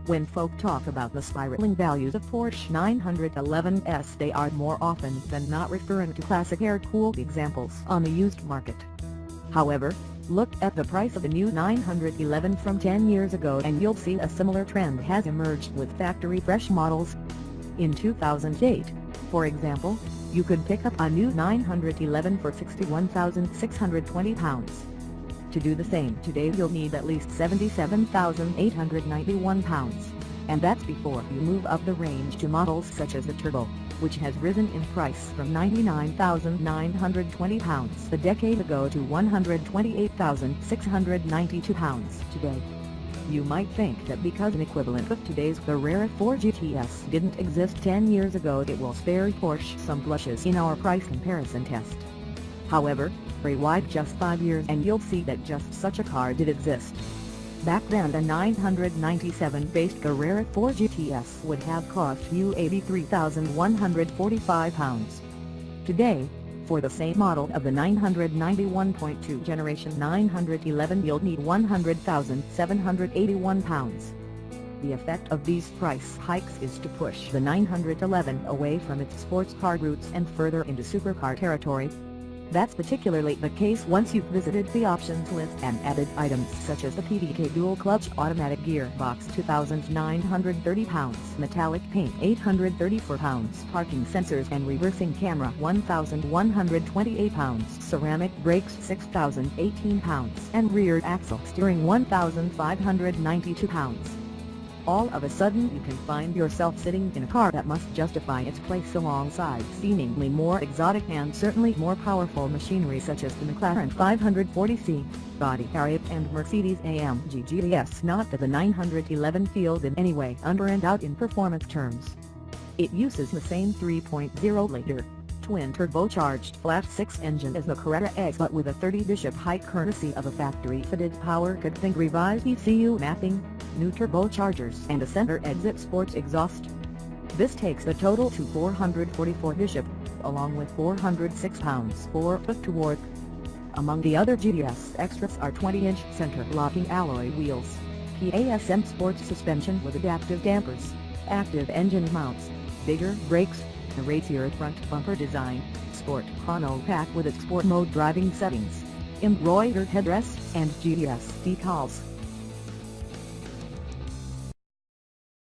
When folk talk about the spiraling values of Porsche 911s, they are more often than not referring to classic air-cooled examples on the used market. However, look at the price of the new 911 from 10 years ago and you'll see a similar trend has emerged with factory-fresh models. In 2008, for example, you could pick up a new 911 for £61,620. To do the same today you'll need at least £77,891, and that's before you move up the range to models such as the Turbo, which has risen in price from £99,920 a decade ago to £128,692 today. You might think that because an equivalent of today's Carrera 4 GTS didn't exist 10 years ago it will spare Porsche some blushes in our price comparison test. However, rewind just 5 years and you'll see that just such a car did exist. Back then a 997-based Carrera 4 GTS would have cost you £83,145. Today, for the same model of the 991.2 generation 911 you'll need £100,781. The effect of these price hikes is to push the 911 away from its sports car roots and further into supercar territory. That's particularly the case once you've visited the options list and added items such as the PDK dual-clutch automatic gearbox £2,930, metallic paint £834, parking sensors and reversing camera £1,128, ceramic brakes £6,018, and rear axle steering £1,592. All of a sudden you can find yourself sitting in a car that must justify its place alongside seemingly more exotic and certainly more powerful machinery such as the McLaren 540c, Audi Carrera and Mercedes-AMG GTS. Not that the 911 feels in any way under and out in performance terms. It uses the same 3.0-liter, twin-turbocharged flat-six engine as the Carrera X but with a 30-bishop height courtesy of a factory-fitted power good revised ECU mapping, new turbochargers and a center exit sports exhaust. This takes the total to 444 bishop, along with 406 pound-foot to work. Among the other GTS extras are 20-inch center locking alloy wheels, PASM sports suspension with adaptive dampers, active engine mounts, bigger brakes, a racier front bumper design, sport chrono pack with its sport mode driving settings, embroidered headrests and GTS decals.